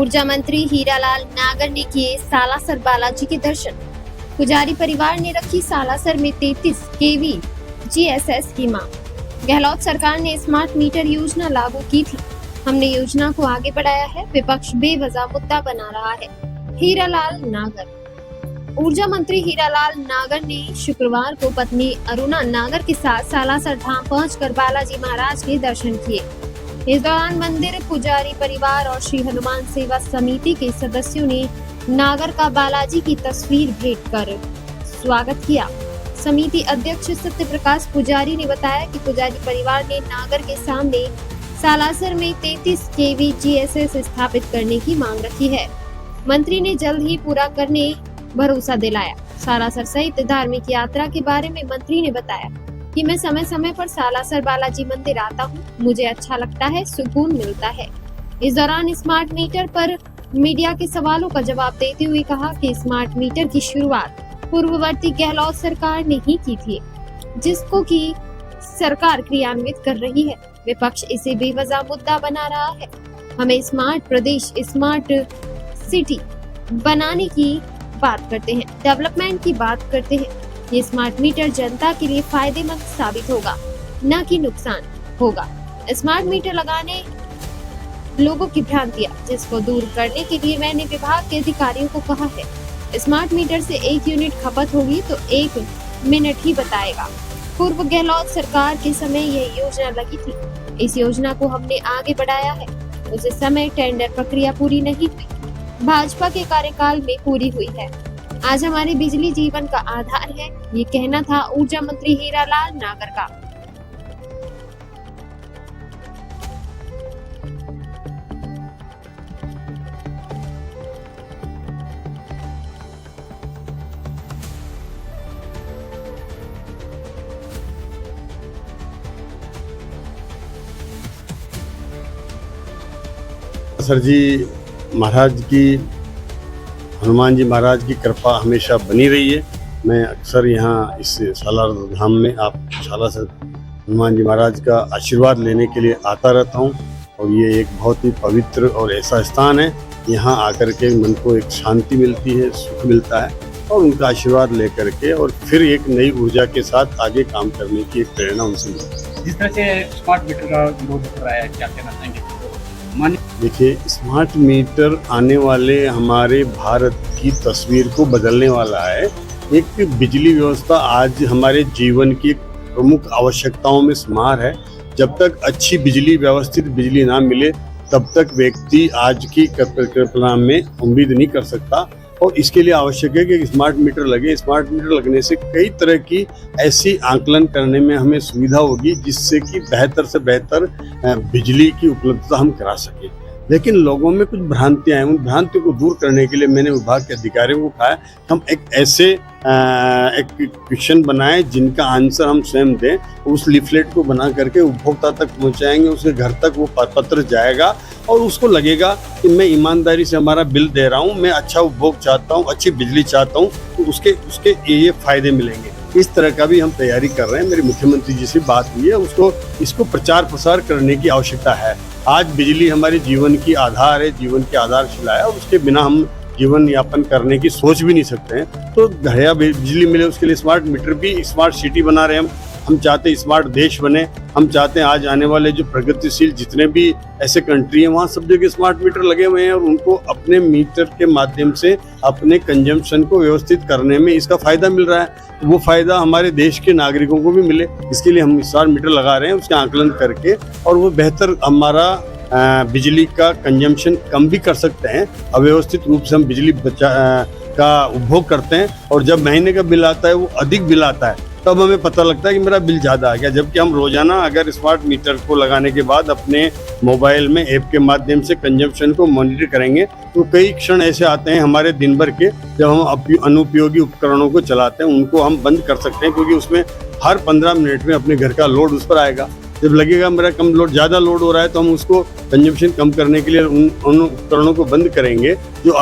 ऊर्जा मंत्री हीरालाल नागर ने किए सालासर बालाजी के दर्शन। पुजारी परिवार ने रखी सालासर में 33 केवी जीएसएस की मांग। गहलोत सरकार ने स्मार्ट मीटर योजना लागू की थी, हमने योजना को आगे बढ़ाया है, विपक्ष बेवजह मुद्दा बना रहा है। हीरालाल नागर। ऊर्जा मंत्री हीरालाल नागर ने शुक्रवार को पत्नी अरुणा नागर के साथ सालासर धाम पहुंचकर बालाजी महाराज के दर्शन किए। इस दौरान मंदिर पुजारी परिवार और श्री हनुमान सेवा समिति के सदस्यों ने नागर का बालाजी की तस्वीर भेंट कर स्वागत किया। समिति अध्यक्ष सत्य प्रकाश पुजारी ने बताया कि पुजारी परिवार ने नागर के सामने सालासर में 33 केवी जीएसएस स्थापित करने की मांग रखी है। मंत्री ने जल्द ही पूरा करने भरोसा दिलाया। सालासर सहित धार्मिक यात्रा के बारे में मंत्री ने बताया कि मैं समय समय पर सालासर बालाजी मंदिर आता हूँ, मुझे अच्छा लगता है, सुकून मिलता है। इस दौरान स्मार्ट मीटर पर मीडिया के सवालों का जवाब देते हुए कहा कि स्मार्ट मीटर की शुरुआत पूर्ववर्ती गहलोत सरकार ने ही की थी, जिसको की सरकार क्रियान्वित कर रही है। विपक्ष इसे बेवजह मुद्दा बना रहा है। हमें स्मार्ट प्रदेश, स्मार्ट सिटी बनाने की बात करते हैं, डेवलपमेंट की बात करते हैं। ये स्मार्ट मीटर जनता के लिए फायदेमंद साबित होगा, न कि नुकसान होगा। स्मार्ट मीटर लगाने लोगों की भ्रांतियां, जिसको दूर करने के लिए मैंने विभाग के अधिकारियों को कहा है। स्मार्ट मीटर से 1 यूनिट खपत होगी तो 1 मिनट ही बताएगा। पूर्व गहलोत सरकार के समय यह योजना लगी थी। इस योजना को हमने आगे बढ़ाया है। उस समय टेंडर प्रक्रिया पूरी नहीं हुई, भाजपा के कार्यकाल में पूरी हुई है। आज हमारी बिजली जीवन का आधार है, ये कहना था ऊर्जा मंत्री हीरालाल नागर का। सर जी महाराज की, हनुमान जी महाराज की कृपा हमेशा बनी रही है। मैं अक्सर यहाँ इस सालासर धाम में सालासर हनुमान जी महाराज का आशीर्वाद लेने के लिए आता रहता हूँ और ये एक बहुत ही पवित्र और ऐसा स्थान है, यहाँ आकर के मन को एक शांति मिलती है, सुख मिलता है और उनका आशीर्वाद लेकर के और फिर एक नई ऊर्जा के साथ आगे काम करने की एक प्रेरणा उनसे मिलती है। जिस तरह से स्मार्ट मीटर का विरोध हो रहा है, क्या कहना चाहेंगे? देखिए, स्मार्ट मीटर आने वाले हमारे भारत की तस्वीर को बदलने वाला है। एक बिजली व्यवस्था आज हमारे जीवन की प्रमुख आवश्यकताओं में शुमार है। जब तक अच्छी बिजली, व्यवस्थित बिजली ना मिले तब तक व्यक्ति आज की कल्पना में उम्मीद नहीं कर सकता और इसके लिए आवश्यक है कि स्मार्ट मीटर लगे। स्मार्ट मीटर लगने से कई तरह की ऐसी आंकलन करने में हमें सुविधा होगी जिससे कि बेहतर से बेहतर बिजली की उपलब्धता हम करा सकें। लेकिन लोगों में कुछ भ्रांतियां हैं, उन भ्रांतियों को दूर करने के लिए मैंने विभाग के अधिकारियों को कहा हम एक ऐसे एक क्वेश्चन बनाएं जिनका आंसर हम स्वयं दें। उस लीफलेट को बना करके उपभोक्ता तक पहुंचाएंगे, उसके घर तक वो पत्र जाएगा और उसको लगेगा कि मैं ईमानदारी से हमारा बिल दे रहा हूँ, मैं अच्छा उपभोग चाहता हूँ, अच्छी बिजली चाहता हूँ, तो उसके ये फायदे मिलेंगे। इस तरह का भी हम तैयारी कर रहे हैं। मेरे मुख्यमंत्री जी से बात हुई है, इसको प्रचार प्रसार करने की आवश्यकता है। आज बिजली हमारे जीवन की आधार है, जीवन की आधारशिला है और उसके बिना हम जीवन यापन करने की सोच भी नहीं सकते हैं। तो बढ़िया बिजली मिले उसके लिए स्मार्ट मीटर भी, स्मार्ट सिटी बना रहे हम चाहते हैं स्मार्ट देश बने। हम चाहते हैं आज आने वाले जो प्रगतिशील जितने भी ऐसे कंट्री हैं वहाँ सब जगह स्मार्ट मीटर लगे हुए हैं और उनको अपने मीटर के माध्यम से अपने कंजम्पशन को व्यवस्थित करने में इसका फायदा मिल रहा है। वो फायदा हमारे देश के नागरिकों को भी मिले, इसके लिए हम स्मार्ट मीटर लगा रहे हैं, उसके आकलन करके और वो बेहतर हमारा बिजली का कंजम्पशन कम भी कर सकते हैं। अव्यवस्थित रूप से हम बिजली का उपभोग करते हैं और जब महीने का बिल आता है वो अधिक बिल आता है, तब हमें पता लगता है कि मेरा बिल ज़्यादा आ गया। जबकि हम रोजाना अगर स्मार्ट मीटर को लगाने के बाद अपने मोबाइल में ऐप के माध्यम से कंजम्पशन को मॉनिटर करेंगे तो कई क्षण ऐसे आते हैं हमारे दिन भर के जब हम अनुपयोगी उपकरणों को चलाते हैं, उनको हम बंद कर सकते हैं क्योंकि उसमें हर 15 मिनट में अपने घर का लोड उस पर आएगा। जब लगेगा मेरा कम लोड, ज़्यादा लोड हो रहा है तो हम उसको कंजम्पशन कम करने के लिए उन उपकरणों को बंद करेंगे जो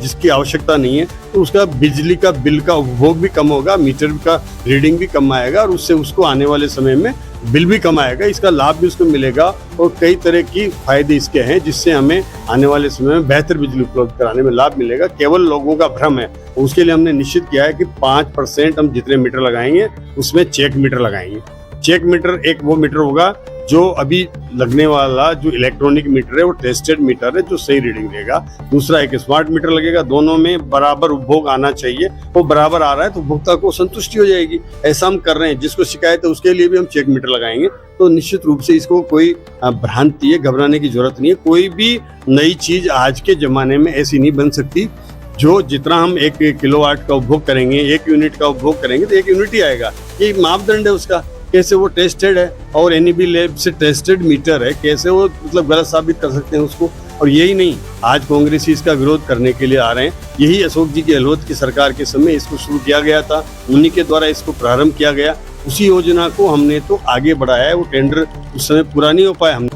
जिसकी आवश्यकता नहीं है, तो उसका बिजली का बिल का उपभोग भी कम होगा, मीटर का रीडिंग भी कम आएगा और उससे उसको आने वाले समय में बिल भी कम आएगा, इसका लाभ भी उसको मिलेगा और कई तरह की फायदे इसके हैं जिससे हमें आने वाले समय में बेहतर बिजली उपलब्ध कराने में लाभ मिलेगा। केवल लोगों का भ्रम है, उसके लिए हमने निश्चित किया है कि 5% हम जितने मीटर लगाएंगे उसमें चेक मीटर लगाएंगे। चेक मीटर एक वो मीटर होगा जो अभी लगने वाला जो इलेक्ट्रॉनिक मीटर है वो टेस्टेड मीटर है जो सही रीडिंग देगा। दूसरा एक स्मार्ट मीटर लगेगा, दोनों में बराबर उपभोग आना चाहिए, वो बराबर आ रहा है तो उपभोक्ता को संतुष्टि हो जाएगी। ऐसा हम कर रहे हैं, जिसको शिकायत है उसके लिए भी हम चेक मीटर लगाएंगे। तो निश्चित रूप से इसको कोई भ्रांति है, घबराने की जरूरत नहीं है। कोई भी नई चीज आज के जमाने में ऐसी नहीं बन सकती जो जितना हम 1 किलोवाट का उपभोग करेंगे, 1 यूनिट का उपभोग करेंगे तो 1 यूनिट ही आएगा। ये मापदंड है उसका, कैसे वो टेस्टेड है और NEB लैब से टेस्टेड मीटर है, कैसे वो मतलब गलत साबित कर सकते हैं उसको। और यही नहीं, आज कांग्रेसी इसका विरोध करने के लिए आ रहे हैं। यही अशोक जी गहलोत की सरकार के समय इसको शुरू किया गया था, उन्हीं के द्वारा इसको प्रारंभ किया गया। उसी योजना को हमने तो आगे बढ़ाया है। वो टेंडर उस समय पूरा नहीं हो पाया, हम